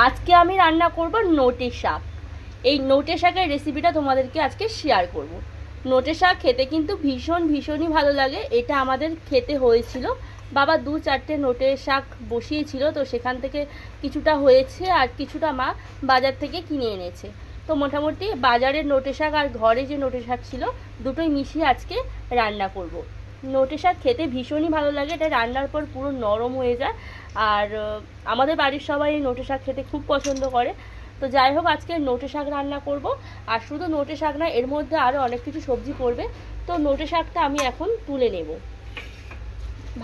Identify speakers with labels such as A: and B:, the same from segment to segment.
A: আজকে আমি রান্না করব নোটে শাক। এই নোটে শাকের রেসিপিটা তোমাদেরকে আজকে শেয়ার করব। নোটে শাক খেতে কিন্তু ভীষণই ভালো লাগে। এটা আমাদের খেতে হয়েছিল, বাবা 2-4টে নোটে শাক বসিয়েছিল, তো সেখান থেকে কিছুটা হয়েছে আর কিছুটা মা বাজার থেকে কিনে এনেছে। তো মোটামুটি বাজারের নোটে শাক আর ঘরে যে নোটে শাক ছিল দুটোই মিশিয়ে আজকে রান্না করব। নোটে শাক খেতে ভীষণই ভালো লাগে, এটা রান্নার পর পুরো নরম হয়ে যায়। আর আমাদের বাড়ির সবাই এই নোটে শাক খেতে খুব পছন্দ করে। তো যাই হোক, আজকে নোটে শাক রান্না করব। আর শুধু নোটে শাক না, এর মধ্যে আরও অনেক কিছু সবজি পড়বে। তো নোটে শাকটা আমি এখন তুলে নেব,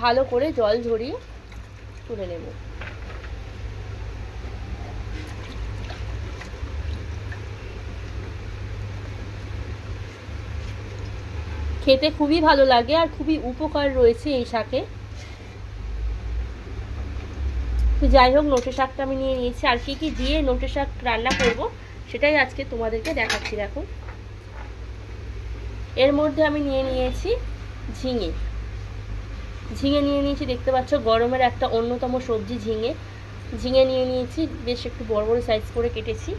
A: ভালো করে জল ঝরিয়ে তুলে নেব। খেতে খুবই ভালো লাগে আর খুবই উপকার রয়েছে এই শাকে। তো যাই হোক, নোটে শাকটা আমি নিয়ে নিয়েছি। আর কি দিয়ে নোটে শাক রান্না করব সেটাই আজকে তোমাদেরকে দেখাচ্ছি। দেখো, এর মধ্যে আমি নিয়ে নিয়েছি ঝিঙে নিয়ে নিয়েছি। দেখতে পাচ্ছ, গরমের একটা অন্যতম সবজি ঝিঙে নিয়ে নিয়েছি, বেশ একটু বড় বড় সাইজ করে কেটেছি।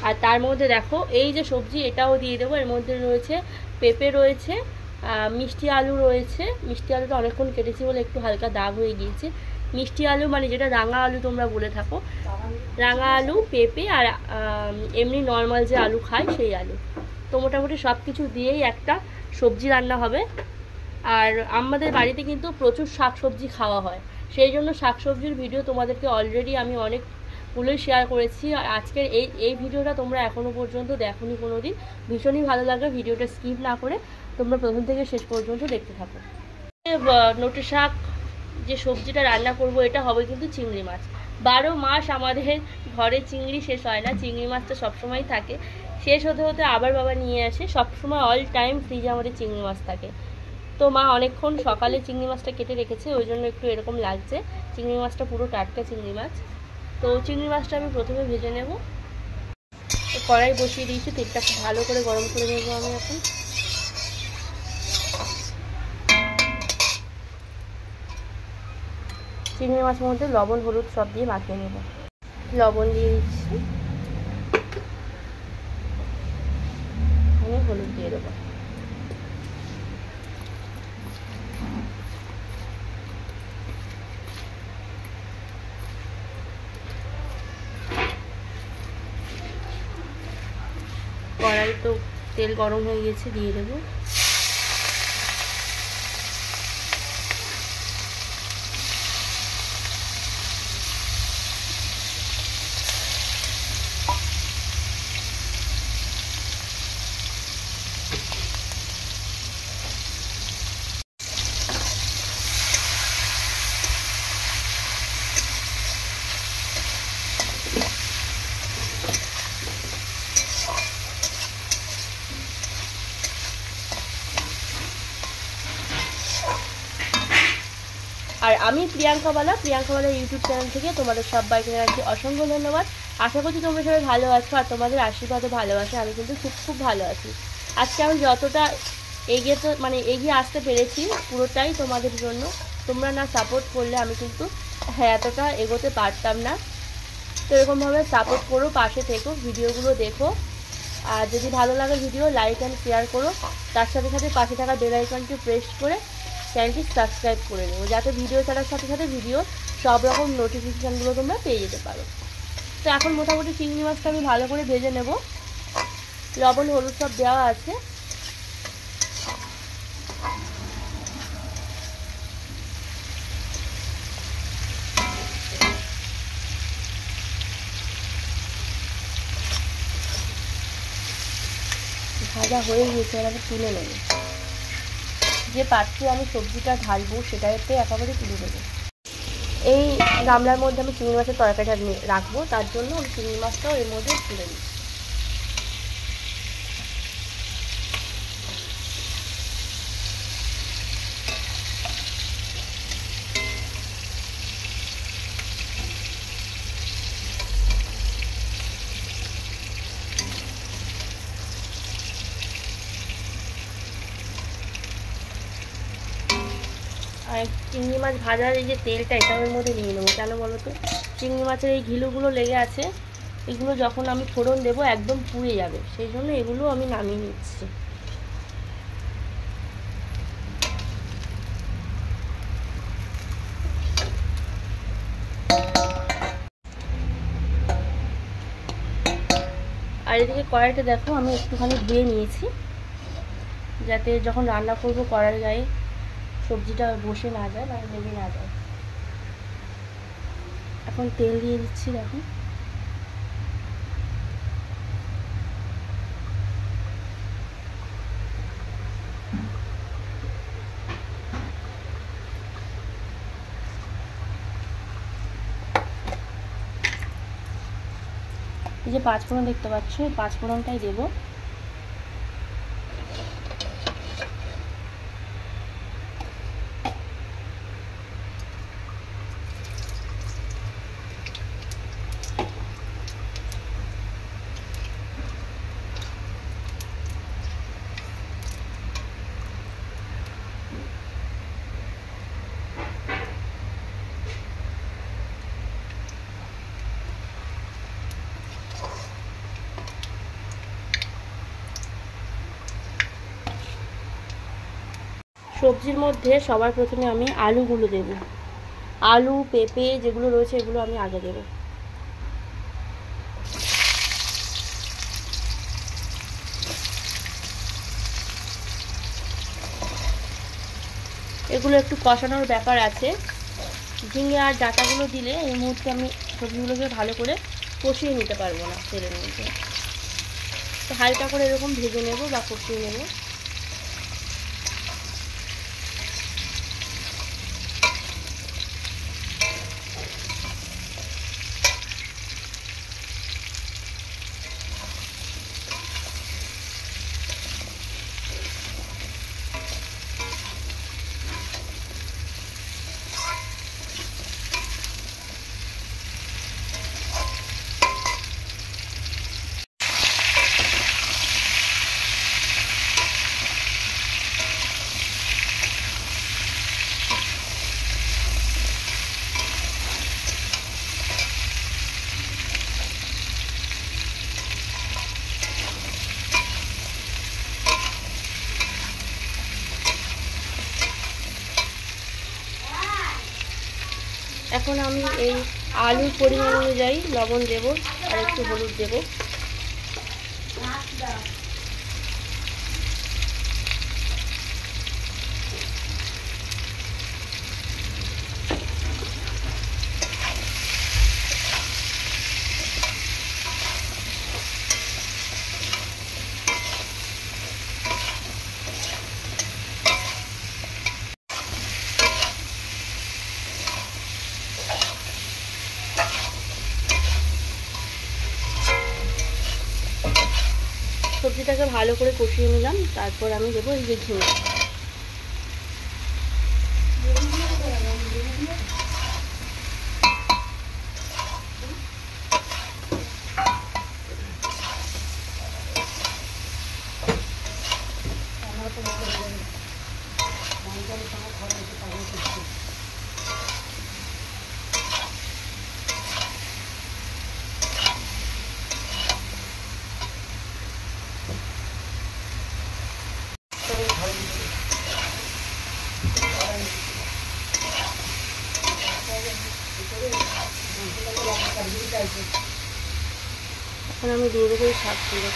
A: আর তার মধ্যে দেখো এই যে সবজি, এটাও দিয়ে দেবো। এর মধ্যে রয়েছে পেঁপে, রয়েছে মিষ্টি আলু রয়েছে। মিষ্টি আলুটা অনেকক্ষণ কেটেছি বলে একটু হালকা দাগ হয়ে গিয়েছে। মিষ্টি আলু মানে যেটা রাঙা আলু তোমরা বলে থাকো, রাঙা আলু, পেঁপে আর এমনি নর্মাল যে আলু খাই সেই আলু। তো মোটামুটি সব কিছু দিয়েই একটা সবজি রান্না হবে। আর আমাদের বাড়িতে কিন্তু প্রচুর শাকসবজি খাওয়া হয়, সেই জন্য শাকসবজির ভিডিও তোমাদেরকে অলরেডি আমি অনেকগুলোই শেয়ার করেছি। আর আজকের এই ভিডিওটা তোমরা এখনও পর্যন্ত দেখোনি কোনো দিন, ভীষণই ভালো লাগে। ভিডিওটা স্কিপ না করে তোমরা প্রথম থেকে শেষ পর্যন্ত দেখতে থাকো। নোটে শাক যে সবজিটা রান্না করব, এটা হবে কিন্তু চিংড়ি মাছ। 12 মাস আমাদের ঘরে চিংড়ি শেষ হয় না, চিংড়ি মাছটা সবসময় থাকে। শেষ হতে হতে আবার বাবা নিয়ে আসে, সবসময় অল টাইম ফ্রিজে আমাদের চিংড়ি মাছ থাকে। তো মা অনেকক্ষণ সকালে চিংড়ি মাছটা কেটে রেখেছে, ওই জন্য একটু এরকম লাগছে। চিংড়ি মাছটা পুরো টাটকা চিংড়ি মাছ। তো চিংড়ি মাছটা আমি প্রথমে ভেজে নেব। কড়াই বসিয়ে দিয়েছি, তেলটা খুব ভালো করে গরম করে নেবো আমি এখন। চিংড়ি মাছের মধ্যে লবণ হলুদ সব দিয়ে মাখিয়ে নেব। লবণ দিয়ে দিচ্ছি, আমি হলুদ দিয়ে দেবো। কড়াই তো তেল গরম হয়ে গেছে, দিয়ে দেবো। আর আমি প্রিয়াঙ্কা বালা ইউটিউব চ্যানেল থেকে তোমাদের সবাইকে জানাচ্ছি অসংখ্য ধন্যবাদ। আশা করছি তোমরা সবাই ভালো আছো, আর তোমাদের আশীর্বাদও ভালোবাসে আমি কিন্তু খুব ভালো আছি। আজকে আমি যতটা এগিয়ে আসতে পেরেছি পুরোটাই তোমাদের জন্য। তোমরা না সাপোর্ট করলে আমি কিন্তু এতটা এগোতে পারতাম না। তো এরকমভাবে সাপোর্ট করো, পাশে থেকো, ভিডিওগুলো দেখো। আর যদি ভালো লাগে ভিডিও লাইক অ্যান্ড শেয়ার করো। তার সাথে সাথে পাশে থাকা বেল আইকনটি প্রেস করে চ্যানেলটি সাবস্ক্রাইব করে নেবো, যাতে ভিডিও ছাড়ার সাথে সাথে ভিডিও সব রকম নোটিফিকেশানগুলো তোমরা পেয়ে যেতে পারো। তো এখন মোটামুটি চিংড়ি মাছটা আমি ভালো করে ভেজে নেব। লবণ হলুদ সব দেওয়া আছে। ভাজা হয়ে গেছে, এটাকে তুলে নেব। যে পাত্রে আমি সবজিটা ঢালবো সেটাতে একেবারে তুলে দেবো। এই গামলার মধ্যে আমি চিংড়ি মাছের তরকারিটা রাখবো, তার জন্য আমি চিংড়ি মাছটাও এর মধ্যে তুলে নিই। আর চিংড়ি মাছ ভাজার এই যে তেলটা, এটা ওর মধ্যে নিয়ে নেবো। কেন বলো তো, চিংড়ি মাছের এই ঘিলুগুলো লেগে আছে, এগুলো যখন আমি ফোড়ন দেবো একদম পুড়ে যাবে, সেই জন্য এগুলো আমি নামিয়ে নিচ্ছি। আর এদিকে কড়াইটা দেখো আমি একটুখানি ধুয়ে নিয়েছি, যাতে যখন রান্না করবো কড়াইয়ের গায়ে সবজিটা বসে না যায় বা লেগে না যায়। এখন তেল দিয়ে দিচ্ছি, দেখো এই যে 5 ফোড়ন দেখতে পাচ্ছ, এই 5 ফোড়নটাই দেবো। সবজির মধ্যে সবার প্রথমে আমি আলুগুলো দেব, আলু পেঁপে যেগুলো রয়েছে এগুলো আমি আগে দেব। এগুলো একটু কষানোর ব্যাপার আছে, ঝিঙে আর ডাঁটাগুলো দিলে এই মুহূর্তে আমি সবজিগুলোকে ভালো করে কষিয়ে নিতে পারবো না তেলের মধ্যে, তো হালকা করে এরকম ভেজে নেব বা কষিয়ে নেব। এখন আমি এই আলুর পরিমাণ অনুযায়ী লবণ দেব আর একটু হলুদ দেব। সবজিটাকে ভালো করে কষিয়ে নিলাম, তারপর আমি দেবো এই যে ঝিঙে। এখন আমি দিয়ে দেবো শাকগুলো।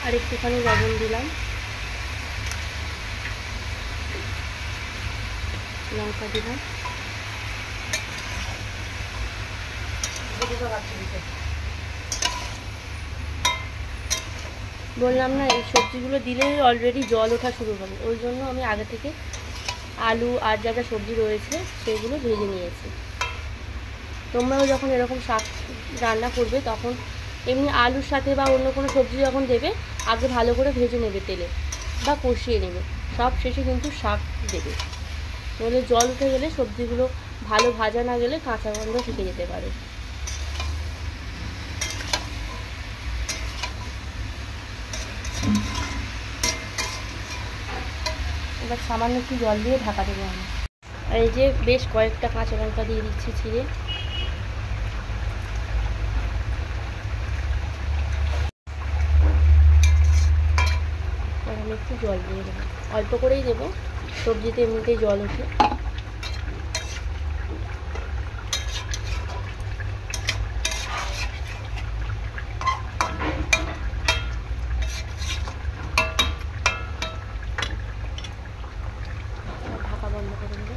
A: আর একটুখানি লবণ দিলাম, লঙ্কা দিলাম, বললাম না এই সবজিগুলো দিলে অলরেডি জল ওঠা শুরু হবে, ওই জন্য আমি আগে থেকে আলু আর যা যা সবজি রয়েছে সেগুলো ভেজে নিয়েছি। তোমরাও যখন এরকম শাক রান্না করবে তখন এমনি আলুর সাথে বা অন্য কোনো সবজি যখন দেবে আগে ভালো করে ভেজে নেবে তেলে, বা কষিয়ে নেবে। সব শেষে কিন্তু শাক দেবে, নইলে জল উঠে গেলে সবজিগুলো ভালো ভাজা না গেলে কাঁচা গন্ধ থেকে যেতে পারে। এবার সামান্য একটু জল দিয়ে ঢাকা দেবো আমি। আর এই যে বেশ কয়েকটা কাঁচা লঙ্কা দিয়ে দিচ্ছি ছিঁড়ে। আমি একটু জল দিয়ে দেবো, অল্প করেই দেবো, সবজিতে এমনিতেই জল ওঠে। ঢাকা বন্ধ করে দেবো।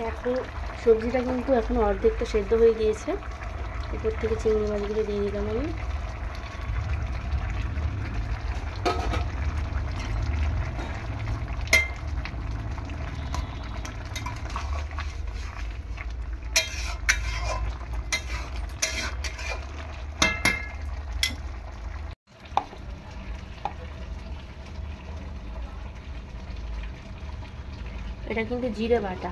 A: এখন সবজিটা কিন্তু এখন অর্ধেকটা সেদ্ধ হয়ে গিয়েছে। উপর থেকে চিংড়ি মাছগুলো দিয়ে দিলাম আমি। এটা কিন্তু জিরে বাটা।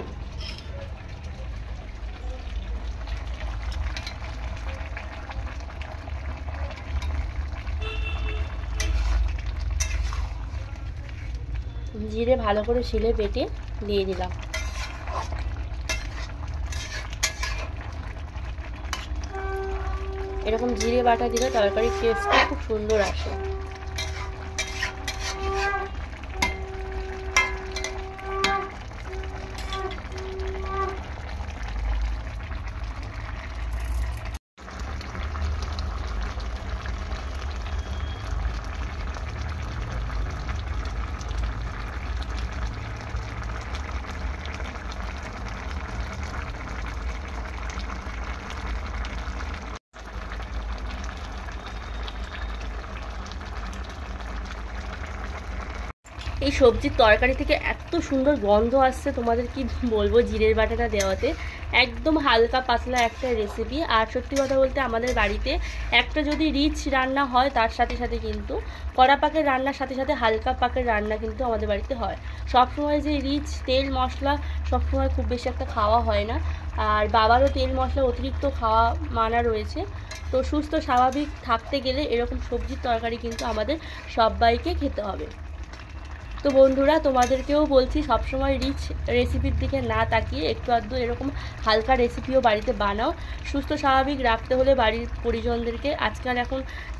A: জিরে ভালো করে শিলে বেটে দিয়ে দিলাম। এরকম জিরে বাটা দিলে তরকারির টেস্টটা খুব সুন্দর আসে। এই সবজির তরকারি থেকে এত সুন্দর গন্ধ আসছে, তোমাদের কি বলবো, জিরের বাটাটা দেওয়াতে। একদম হালকা পাতলা একটা রেসিপি। আর সত্যি কথা বলতে আমাদের বাড়িতে একটা যদি রিচ রান্না হয় তার সাথে সাথে কিন্তু কড়া পাকের রান্নার সাথে সাথে হালকা পাকের রান্না কিন্তু আমাদের বাড়িতে হয়। সবসময় যে রিচ তেল মশলা সবসময় খুব বেশি একটা খাওয়া হয় না, আর বাবারও তেল মশলা অতিরিক্ত খাওয়া মানা রয়েছে। তো সুস্থ স্বাভাবিক থাকতে গেলে এরকম সবজির তরকারি কিন্তু আমাদের সবাইকে খেতে হবে। তো বন্ধুরা, তোমাদেরকেও বলছি সবসময় রিচ রেসিপির দিকে না তাকিয়ে একটু আধটু এরকম হালকা রেসিপিও বাড়িতে বানাও। সুস্থ স্বাভাবিক রাখতে হলে বাড়ির পরিজনদেরকে, আজকাল এখন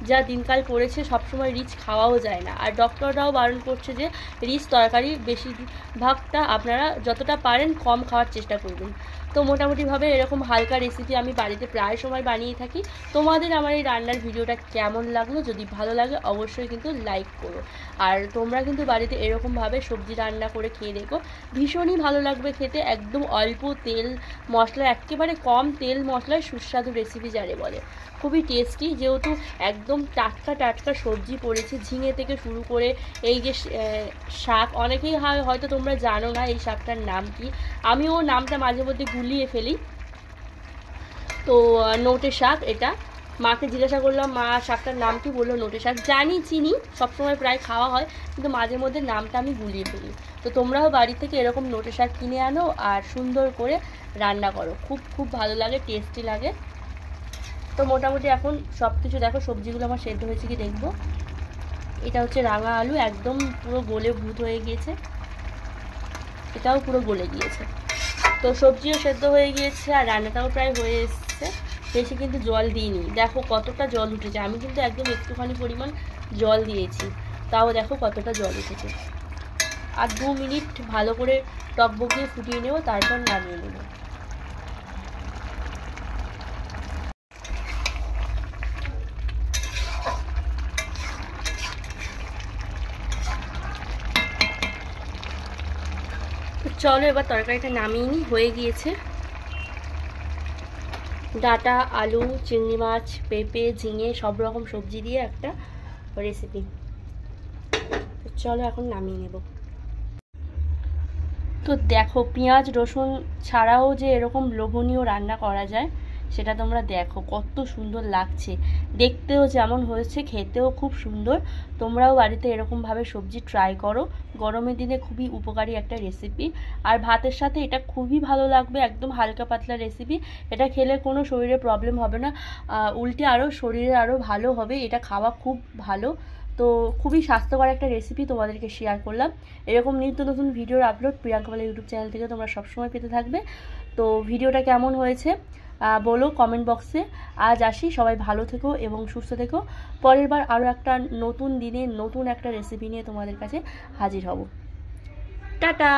A: যা দিনকাল পড়েছে সবসময় রিচ খাওয়াও যায় না। আর ডক্টররাও বারণ করছে যে রিচ তরকারি বেশিরভাগটা আপনারা যতটা পারেন কম খাওয়ার চেষ্টা করবেন। তো মোটামুটিভাবে এরকম হালকা রেসিপি আমি বাড়িতে প্রায় সময় বানিয়ে থাকি। তোমাদের আমার এই রান্নার ভিডিওটা কেমন লাগলো? যদি ভালো লাগে অবশ্যই কিন্তু লাইক করো। আর তোমরা কিন্তু বাড়িতে এরকমভাবে সবজি রান্না করে খেয়ে দেখো, ভীষণই ভালো লাগবে খেতে। একদম অল্প তেল মশলা, একেবারে কম তেল মশলায় সুস্বাদু রেসিপি যারে বলে, খুবই টেস্টি। যেহেতু একদম টাটকা টাটকা সবজি পড়েছে, ঝিঙে থেকে শুরু করে এই যে শাক, অনেকেই হয়তো তোমরা জানো না এই শাকটার নাম কি। আমিও নামটা মাঝে মধ্যে গুলিয়ে ফেলি। তো নোটে শাক, এটা মাকে জিজ্ঞাসা করলাম মা শাকটার নাম কি, বললো নোটে শাক। জানি, চিনি, সবসময় প্রায় খাওয়া হয়, কিন্তু মাঝে মধ্যে নামটা আমি গুলিয়ে ফেলি। তো তোমরাও বাড়ি থেকে এরকম নোটে শাক কিনে আনো আর সুন্দর করে রান্না করো, খুব খুব ভালো লাগে, টেস্টি লাগে। তো মোটামুটি এখন সব কিছু দেখো, সবজিগুলো আমার সেদ্ধ হয়েছে কি দেখবো। এটা হচ্ছে রাঙা আলু, একদম পুরো গলে ভূত হয়ে গিয়েছে, এটাও পুরো গলে গিয়েছে। তো সবজিও সেদ্ধ হয়ে গিয়েছে আর রান্নাটাও প্রায় হয়ে এসছে। বেশি কিন্তু জল দিইনি, দেখো কতটা জল উঠেছে। আমি কিন্তু একদম একটুখানি পরিমাণ জল দিয়েছি, তাও দেখো কতটা জল উঠেছে। আর 2 মিনিট ভালো করে টকবগিয়ে ফুটিয়ে নেব, তারপর নামিয়ে নেব। চলো এবার তরকারিটা নামিয়ে নিই, হয়ে গিয়েছে। ডাঁটা, আলু, চিংড়ি মাছ, পেঁপে, ঝিঙে সব রকম সবজি দিয়ে একটা রেসিপি। চলো এখন নামিয়ে নেব। তো দেখো, পেঁয়াজ রসুন ছাড়াও যে এরকম লোভনীয় রান্না করা যায় সেটা তোমরা দেখো কত সুন্দর লাগছে, দেখতেও যেমন হয়েছে খেতেও খুব সুন্দর। তোমরাও বাড়িতে এরকমভাবে সবজি ট্রাই করো, গরমের দিনে খুবই উপকারী একটা রেসিপি। আর ভাতের সাথে এটা খুবই ভালো লাগবে, একদম হালকা পাতলা রেসিপি। এটা খেলে কোনো শরীরে প্রবলেম হবে না, উল্টে আরও শরীরে আরও ভালো হবে। এটা খাওয়া খুব ভালো। তো খুবই স্বাস্থ্যকর একটা রেসিপি তোমাদেরকে শেয়ার করলাম। এরকম নিত্য নতুন ভিডিওর আপলোড প্রিয়াঙ্কা পাল ইউটিউব চ্যানেল থেকে তোমরা সবসময় পেতে থাকবে। তো ভিডিওটা কেমন হয়েছে বলো কমেন্ট বক্সে। আজ আসি, সবাই ভালো থেকো এবং সুস্থ থেকো। পরের বার আরও একটা নতুন দিনে নতুন একটা রেসিপি নিয়ে তোমাদের কাছে হাজির হব। টাটা।